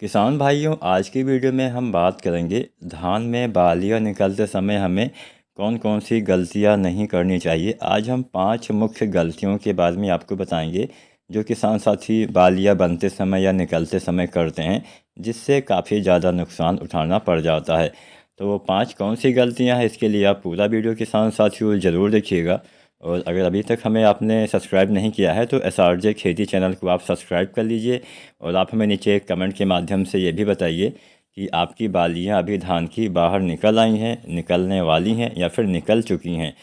किसान भाइयों, आज की वीडियो में हम बात करेंगे धान में बालियाँ निकलते समय हमें कौन कौन सी गलतियां नहीं करनी चाहिए। आज हम 5 मुख्य गलतियों के बारे में आपको बताएंगे जो किसान साथी बालियाँ बनते समय या निकलते समय करते हैं, जिससे काफ़ी ज़्यादा नुकसान उठाना पड़ जाता है। तो वो 5 कौन सी गलतियां हैं, इसके लिए आप पूरा वीडियो किसान साथियों ज़रूर देखिएगा। और अगर अभी तक हमें आपने सब्सक्राइब नहीं किया है तो SRJ खेती चैनल को आप सब्सक्राइब कर लीजिए। और आप हमें नीचे एक कमेंट के माध्यम से ये भी बताइए कि आपकी बालियाँ अभी धान की बाहर निकल आई हैं, निकलने वाली हैं या फिर निकल चुकी हैं,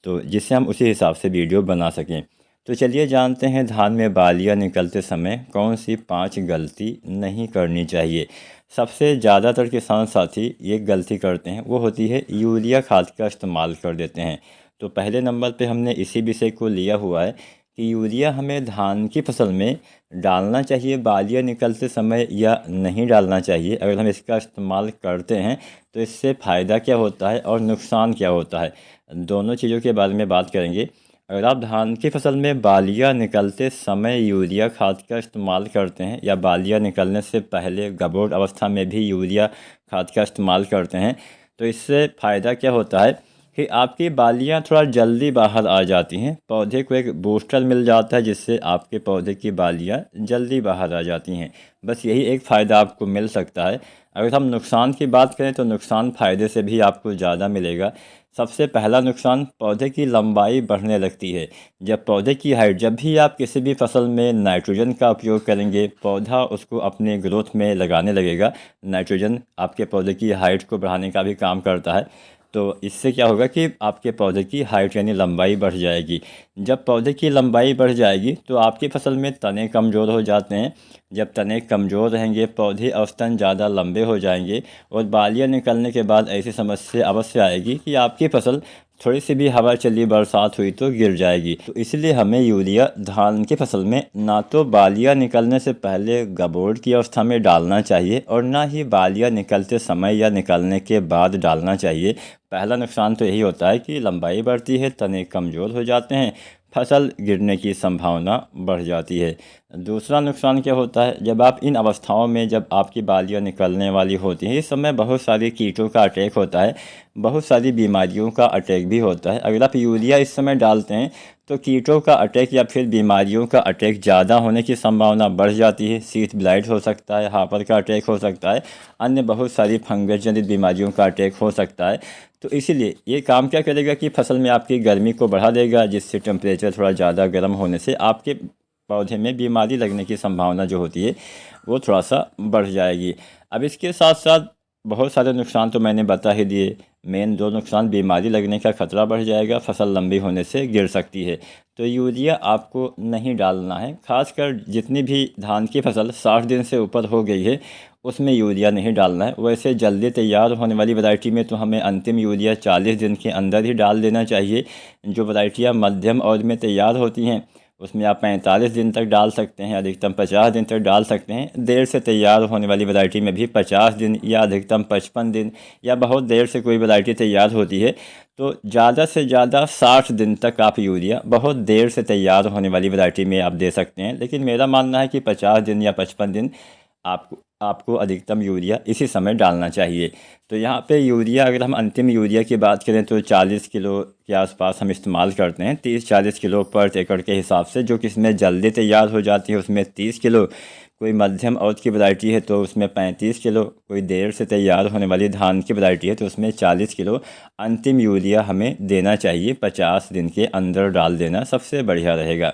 तो जिससे हम उसी हिसाब से वीडियो बना सकें। तो चलिए जानते हैं धान में बालियाँ निकलते समय कौन सी 5 गलती नहीं करनी चाहिए। सबसे ज़्यादातर किसान साथी ये गलती करते हैं, वो होती है यूरिया खाद का इस्तेमाल कर देते हैं। तो पहले नंबर पे हमने इसी विषय को लिया हुआ है कि यूरिया हमें धान की फसल में डालना चाहिए बालियाँ निकलते समय या नहीं डालना चाहिए। अगर हम इसका इस्तेमाल करते हैं तो इससे फ़ायदा क्या होता है और नुकसान क्या होता है, दोनों चीज़ों के बारे में बात करेंगे। अगर आप धान की फसल में बालियाँ निकलते समय यूरिया खाद का इस्तेमाल करते हैं या बालियाँ निकलने से पहले गबोट अवस्था में भी यूरिया खाद का इस्तेमाल करते हैं, तो इससे फ़ायदा क्या होता है कि आपकी बालियाँ थोड़ा जल्दी बाहर आ जाती हैं। पौधे को एक बूस्टर मिल जाता है जिससे आपके पौधे की बालियाँ जल्दी बाहर आ जाती हैं। बस यही एक फ़ायदा आपको मिल सकता है। अगर हम नुकसान की बात करें तो नुकसान फ़ायदे से भी आपको ज़्यादा मिलेगा। सबसे पहला नुकसान, पौधे की लंबाई बढ़ने लगती है। जब पौधे की हाइट, जब भी आप किसी भी फसल में नाइट्रोजन का उपयोग करेंगे, पौधा उसको अपने ग्रोथ में लगाने लगेगा। नाइट्रोजन आपके पौधे की हाइट को बढ़ाने का भी काम करता है। तो इससे क्या होगा कि आपके पौधे की हाइट यानी लंबाई बढ़ जाएगी। जब पौधे की लंबाई बढ़ जाएगी तो आपकी फसल में तने कमज़ोर हो जाते हैं। जब तने कमज़ोर रहेंगे, पौधे औसतन ज़्यादा लंबे हो जाएंगे और बालियाँ निकलने के बाद ऐसी समस्या अवश्य आएगी कि आपकी फसल थोड़ी सी भी हवा चली, बरसात हुई तो गिर जाएगी। तो इसलिए हमें यूरिया धान की फसल में ना तो बालियाँ निकलने से पहले गबोट की अवस्था में डालना चाहिए और ना ही बालियाँ निकलते समय या निकलने के बाद डालना चाहिए। पहला नुकसान तो यही होता है कि लंबाई बढ़ती है, तने कमज़ोर हो जाते हैं, फसल गिरने की संभावना बढ़ जाती है। दूसरा नुकसान क्या होता है, जब आप इन अवस्थाओं में, जब आपकी बालियाँ निकलने वाली होती हैं, इस समय बहुत सारी कीटों का अटैक होता है, बहुत सारी बीमारियों का अटैक भी होता है। अगर आप यूरिया इस समय डालते हैं तो कीटों का अटैक या फिर बीमारियों का अटैक ज़्यादा होने की संभावना बढ़ जाती है। शीत ब्लाइट हो सकता है, हापर का अटैक हो सकता है, अन्य बहुत सारी फंगस जनित बीमारियों का अटैक हो सकता है। तो इसीलिए ये काम क्या करेगा कि फसल में आपकी गर्मी को बढ़ा देगा, जिससे टेम्परेचर थोड़ा ज़्यादा गर्म होने से आपके पौधे में बीमारी लगने की संभावना जो होती है वो थोड़ा सा बढ़ जाएगी। अब इसके साथ साथ बहुत सारे नुकसान तो मैंने बता ही दिए। मेन 2 नुकसान, बीमारी लगने का खतरा बढ़ जाएगा, फसल लंबी होने से गिर सकती है। तो यूरिया आपको नहीं डालना है। खासकर जितनी भी धान की फसल 60 दिन से ऊपर हो गई है उसमें यूरिया नहीं डालना है। वैसे जल्दी तैयार होने वाली वैरायटी में तो हमें अंतिम यूरिया 40 दिन के अंदर ही डाल देना चाहिए। जो वैरायटियाँ मध्यम अवधि में तैयार होती हैं उसमें आप 45 दिन तक डाल सकते हैं, अधिकतम 50 दिन तक डाल सकते हैं। देर से तैयार होने वाली वैरायटी में भी 50 दिन या अधिकतम 55 दिन, या बहुत देर से कोई वैरायटी तैयार होती है तो ज़्यादा से ज़्यादा 60 दिन तक आप यूरिया बहुत देर से तैयार होने वाली वैरायटी में आप दे सकते हैं। लेकिन मेरा मानना है कि 50 दिन या 55 दिन आपको अधिकतम यूरिया इसी समय डालना चाहिए। तो यहाँ पे यूरिया, अगर हम अंतिम यूरिया की बात करें तो 40 किलो के आसपास हम इस्तेमाल करते हैं, 30-40 किलो पर एकड़ के हिसाब से। जो किसमें जल्दी तैयार हो जाती है उसमें 30 किलो, कोई मध्यम अवधि की वैरायटी है तो उसमें 35 किलो, कोई देर से तैयार होने वाली धान की वैरायटी है तो उसमें 40 किलो अंतिम यूरिया हमें देना चाहिए। 50 दिन के अंदर डाल देना सबसे बढ़िया रहेगा।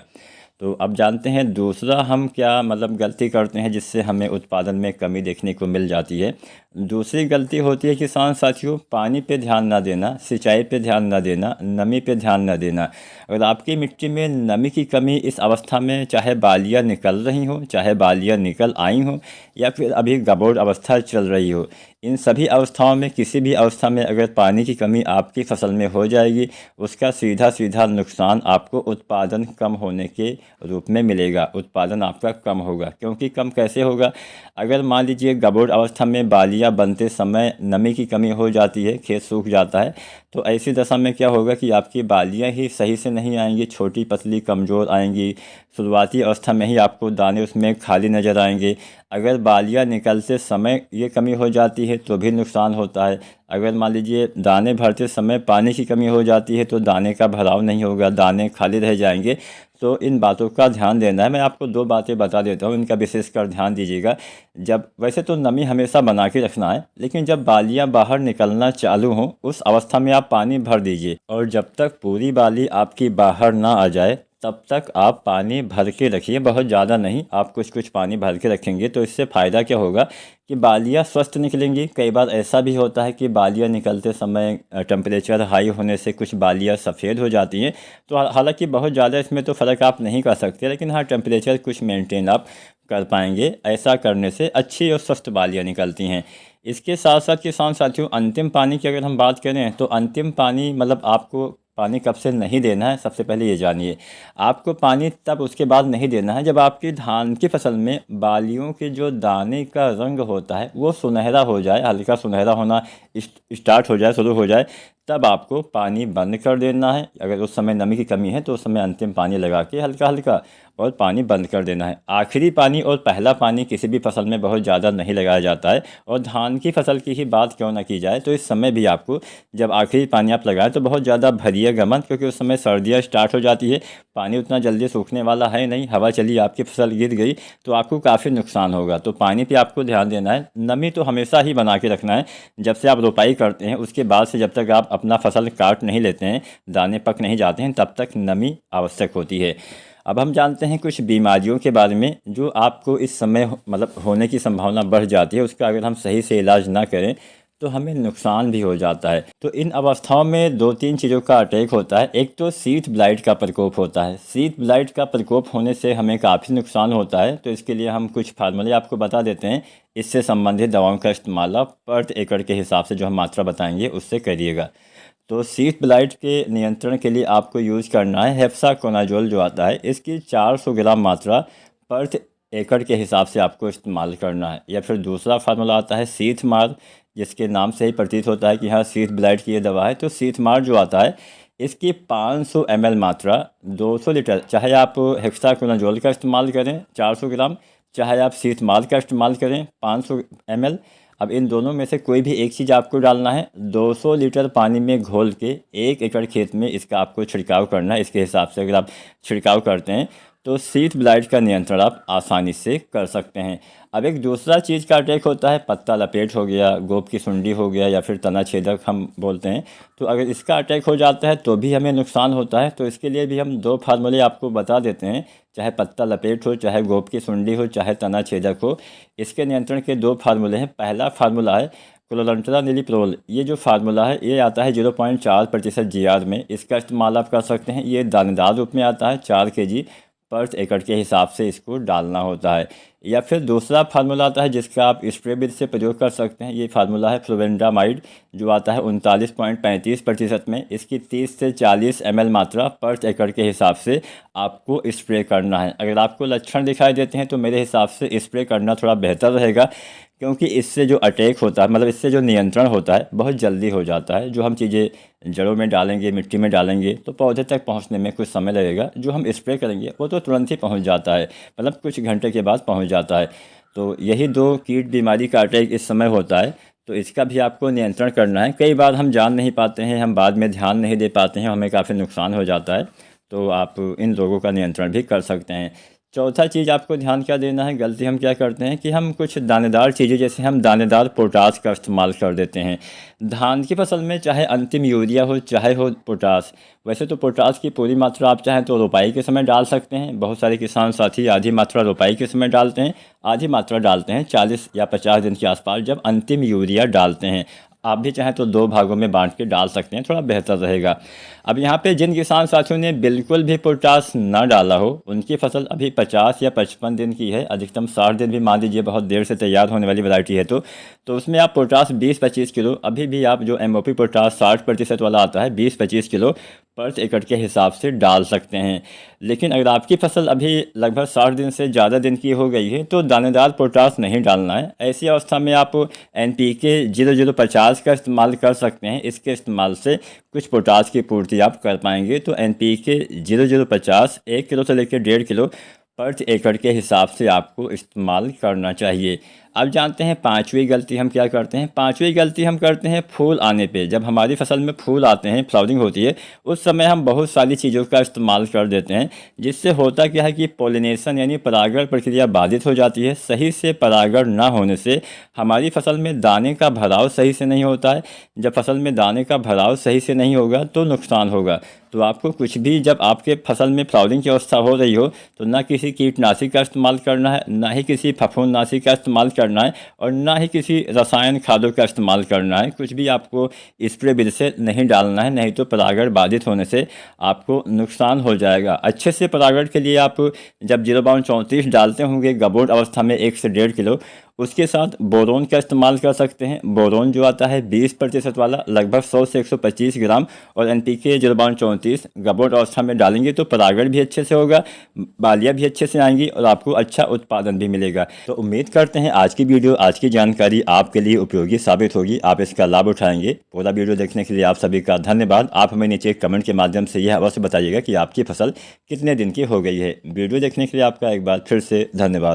तो अब जानते हैं दूसरा हम क्या गलती करते हैं जिससे हमें उत्पादन में कमी देखने को मिल जाती है। दूसरी गलती होती है किसान साथियों, पानी पे ध्यान ना देना, सिंचाई पे ध्यान ना देना, नमी पे ध्यान ना देना। अगर आपकी मिट्टी में नमी की कमी इस अवस्था में, चाहे बालियाँ निकल रही हो, चाहे बालियाँ निकल आई हो, या फिर अभी गबोट अवस्था चल रही हो, इन सभी अवस्थाओं में किसी भी अवस्था में अगर पानी की कमी आपकी फसल में हो जाएगी, उसका सीधा सीधा नुकसान आपको उत्पादन कम होने के रूप में मिलेगा। उत्पादन आपका कम होगा। क्योंकि कम कैसे होगा, अगर मान लीजिए गबोट अवस्था में बालियाँ बनते समय नमी की कमी हो जाती है, खेत सूख जाता है, तो ऐसी दशा में क्या होगा कि आपकी बालियाँ ही सही से नहीं आएंगी, छोटी पतली कमज़ोर आएंगी। शुरुआती अवस्था में ही आपको दाने उसमें खाली नज़र आएंगे। अगर बालियाँ निकलते समय ये कमी हो जाती है तो भी नुकसान होता है। अगर मान लीजिए दाने भरते समय पानी की कमी हो जाती है तो दाने का भराव नहीं होगा, दाने खाली रह जाएंगे। तो इन बातों का ध्यान देना है। मैं आपको 2 बातें बता देता हूँ, इनका विशेषकर ध्यान दीजिएगा। जब वैसे तो नमी हमेशा बना के रखना है, लेकिन जब बालियाँ बाहर निकलना चालू हों उस अवस्था में आप पानी भर दीजिए, और जब तक पूरी बाली आपकी बाहर ना आ जाए तब तक आप पानी भर के रखिए। बहुत ज़्यादा नहीं, आप कुछ कुछ पानी भर के रखेंगे तो इससे फ़ायदा क्या होगा कि बालियाँ स्वस्थ निकलेंगी। कई बार ऐसा भी होता है कि बालियाँ निकलते समय टेम्परेचर हाई होने से कुछ बालियाँ सफ़ेद हो जाती हैं। तो हालांकि बहुत ज़्यादा इसमें तो फ़र्क आप नहीं कर सकते, लेकिन हाँ टेम्परेचर कुछ मेंटेन आप कर पाएंगे। ऐसा करने से अच्छी और स्वस्थ बालियाँ निकलती हैं। इसके साथ साथ किसान साथियों, अंतिम पानी की अगर हम बात करें तो अंतिम पानी मतलब आपको पानी कब से नहीं देना है, सबसे पहले ये जानिए। आपको पानी तब उसके बाद नहीं देना है जब आपकी धान की फसल में बालियों के जो दाने का रंग होता है वो सुनहरा हो जाए, हल्का सुनहरा होना स्टार्ट हो जाए, शुरू हो जाए, तब आपको पानी बंद कर देना है। अगर उस समय नमी की कमी है तो उस समय अंतिम पानी लगा के हल्का हल्का और पानी बंद कर देना है। आखिरी पानी और पहला पानी किसी भी फसल में बहुत ज़्यादा नहीं लगाया जाता है। और धान की फसल की ही बात क्यों ना की जाए तो इस समय भी आपको जब आखिरी पानी आप लगाएं तो बहुत ज़्यादा भरिएगा मत, क्योंकि उस समय सर्दियाँ स्टार्ट हो जाती है, पानी उतना जल्दी सूखने वाला है नहीं। हवा चली आपकी फसल गिर गई तो आपको काफ़ी नुकसान होगा। तो पानी पे आपको ध्यान देना है। नमी तो हमेशा ही बना के रखना है। जब से आप रोपाई करते हैं उसके बाद से जब तक आप अपना फसल काट नहीं लेते हैं, दाने पक नहीं जाते हैं, तब तक नमी आवश्यक होती है। अब हम जानते हैं कुछ बीमारियों के बारे में जो आपको इस समय मतलब होने की संभावना बढ़ जाती है। उसका अगर हम सही से इलाज ना करें तो हमें नुकसान भी हो जाता है। तो इन अवस्थाओं में 2-3 चीज़ों का अटैक होता है। एक तो शीत ब्लाइट का प्रकोप होता है। शीत ब्लाइट का प्रकोप होने से हमें काफ़ी नुकसान होता है। तो इसके लिए हम कुछ फार्मूले आपको बता देते हैं। इससे संबंधित दवाओं का इस्तेमाल आप पर एकड़ के हिसाब से जो हम मात्रा बताएंगे उससे करिएगा। तो शीत ब्लाइट के नियंत्रण के लिए आपको यूज़ करना है हेक्साकोनाजोल जो आता है, इसकी 400 ग्राम मात्रा पर एकड़ के हिसाब से आपको इस्तेमाल करना है। या फिर दूसरा फार्मूला आता है शीत मार, जिसके नाम से ही प्रतीत होता है कि हाँ शीत ब्लाइट की ये दवा है। तो शीत मार जो आता है इसकी 500 ml मात्रा 200 लीटर, चाहे आप हेक्साकोनाजोल का इस्तेमाल करें 400 ग्राम, चाहे आप शीत मार का इस्तेमाल करें 500 ml। अब इन दोनों में से कोई भी एक चीज़ आपको डालना है। 200 लीटर पानी में घोल के 1 एकड़ खेत में इसका आपको छिड़काव करना है। इसके हिसाब से अगर आप छिड़काव करते हैं तो शीत ब्लाइट का नियंत्रण आप आसानी से कर सकते हैं। अब एक दूसरा चीज़ का अटैक होता है पत्ता लपेट हो गया, गोप की सुंडी हो गया, या फिर तना छेदक हम बोलते हैं। तो अगर इसका अटैक हो जाता है तो भी हमें नुकसान होता है। तो इसके लिए भी हम 2 फार्मूले आपको बता देते हैं। चाहे पत्ता लपेट हो, चाहे गोप की सुंडी हो, चाहे तना छेदक हो, इसके नियंत्रण के 2 फार्मूले हैं। पहला फार्मूला है क्लोरांट्रानिलिप्रोल। ये जो फार्मूला है ये आता है 0.4% GR में। इसका इस्तेमाल आप कर सकते हैं। ये दानेदार रूप में आता है, 4 kg पर एकड़ के हिसाब से इसको डालना होता है। या फिर दूसरा फार्मूला आता है जिसका आप स्प्रे विधि से प्रयोग कर सकते हैं। ये फार्मूला है फ्लोवेंडामाइड जो आता है 39.35% में। इसकी 30 से 40 ml मात्रा पर एकड़ के हिसाब से आपको स्प्रे करना है। अगर आपको लक्षण दिखाई देते हैं तो मेरे हिसाब से स्प्रे करना थोड़ा बेहतर रहेगा, क्योंकि इससे जो अटैक होता है मतलब इससे जो नियंत्रण होता है बहुत जल्दी हो जाता है। जो हम चीज़ें जड़ों में डालेंगे, मिट्टी में डालेंगे तो पौधे तक पहुंचने में कुछ समय लगेगा। जो हम स्प्रे करेंगे वो तो तुरंत ही पहुंच जाता है, मतलब कुछ घंटे के बाद पहुंच जाता है। तो यही 2 कीट बीमारी का अटैक इस समय होता है। तो इसका भी आपको नियंत्रण करना है। कई बार हम जान नहीं पाते हैं, हम बाद में ध्यान नहीं दे पाते हैं, हमें काफ़ी नुकसान हो जाता है। तो आप इन रोगों का नियंत्रण भी कर सकते हैं। चौथा चीज़ आपको ध्यान क्या देना है, गलती हम क्या करते हैं कि हम कुछ दानेदार चीज़ें जैसे हम दानेदार पोटास का इस्तेमाल कर देते हैं धान की फसल में। चाहे अंतिम यूरिया हो चाहे हो पोटास, वैसे तो पोटास की पूरी मात्रा आप चाहें तो रोपाई के समय डाल सकते हैं। बहुत सारे किसान साथी आधी मात्रा रोपाई के समय डालते हैं, आधी मात्रा डालते हैं 40 या 50 दिन के आसपास जब अंतिम यूरिया डालते हैं। आप भी चाहें तो 2 भागों में बांट के डाल सकते हैं, थोड़ा बेहतर रहेगा। अब यहाँ पे जिन किसान साथियों ने बिल्कुल भी पोटास ना डाला हो उनकी फसल अभी 50 या 55 दिन की है, अधिकतम 60 दिन भी मान लीजिए, बहुत देर से तैयार होने वाली वैरायटी है। तो उसमें आप पोटास 20-25 किलो अभी भी आप जो MOP पोटास 60% वाला आता है 20-25 किलो पर एकड़ के हिसाब से डाल सकते हैं। लेकिन अगर आपकी फसल अभी लगभग 60 दिन से ज़्यादा दिन की हो गई है तो दानेदार पोटास नहीं डालना है। ऐसी अवस्था में आप NPK 0050 का इस्तेमाल कर सकते हैं। इसके इस्तेमाल से कुछ पोटास की पूर्ति आप कर पाएंगे। तो NPK 0050 1 किलो से लेकर 1.5 किलो प्रति एकड़ के हिसाब से आपको इस्तेमाल करना चाहिए। अब जानते हैं पांचवी गलती हम क्या करते हैं। पांचवी गलती हम करते हैं फूल आने पे। जब हमारी फसल में फूल आते हैं, फ्लावरिंग होती है, उस समय हम बहुत सारी चीज़ों का इस्तेमाल कर देते हैं, जिससे होता क्या है कि पोलिनेशन यानी परागण प्रक्रिया बाधित हो जाती है। सही से परागण ना होने से हमारी फसल में दाने का भराव सही से नहीं होता है। जब फसल में दाने का भराव सही से नहीं होगा तो नुकसान होगा। तो आपको कुछ भी, जब आपके फसल में फ्लावरिंग की अवस्था हो रही हो, तो ना किसी कीटनाशी का इस्तेमाल करना है, ना ही किसी फफूंदनाशी का इस्तेमाल करना है, और ना ही किसी रसायन खादों का इस्तेमाल करना है। कुछ भी आपको स्प्रे विधि से नहीं डालना है, नहीं तो परागण बाधित होने से आपको नुकसान हो जाएगा। अच्छे से परागण के लिए आप जब 0.34 डालते होंगे गबोट अवस्था में 1 से 1.5 किलो, उसके साथ बोरोन का इस्तेमाल कर सकते हैं। बोरोन जो आता है 20% वाला, लगभग 100 से 125 ग्राम, और NPK 0.34 गबोट अवस्था में डालेंगे तो परागण भी अच्छे से होगा, बालियाँ भी अच्छे से आएंगी और आपको अच्छा उत्पादन भी मिलेगा। तो उम्मीद करते हैं आज की वीडियो, आज की जानकारी आपके लिए उपयोगी साबित होगी, आप इसका लाभ उठाएंगे। पूरा वीडियो देखने के लिए आप सभी का धन्यवाद। आप हमें नीचे कमेंट के माध्यम से यह अवश्य बताइएगा कि आपकी फसल कितने दिन की हो गई है। वीडियो देखने के लिए आपका एक बार फिर से धन्यवाद।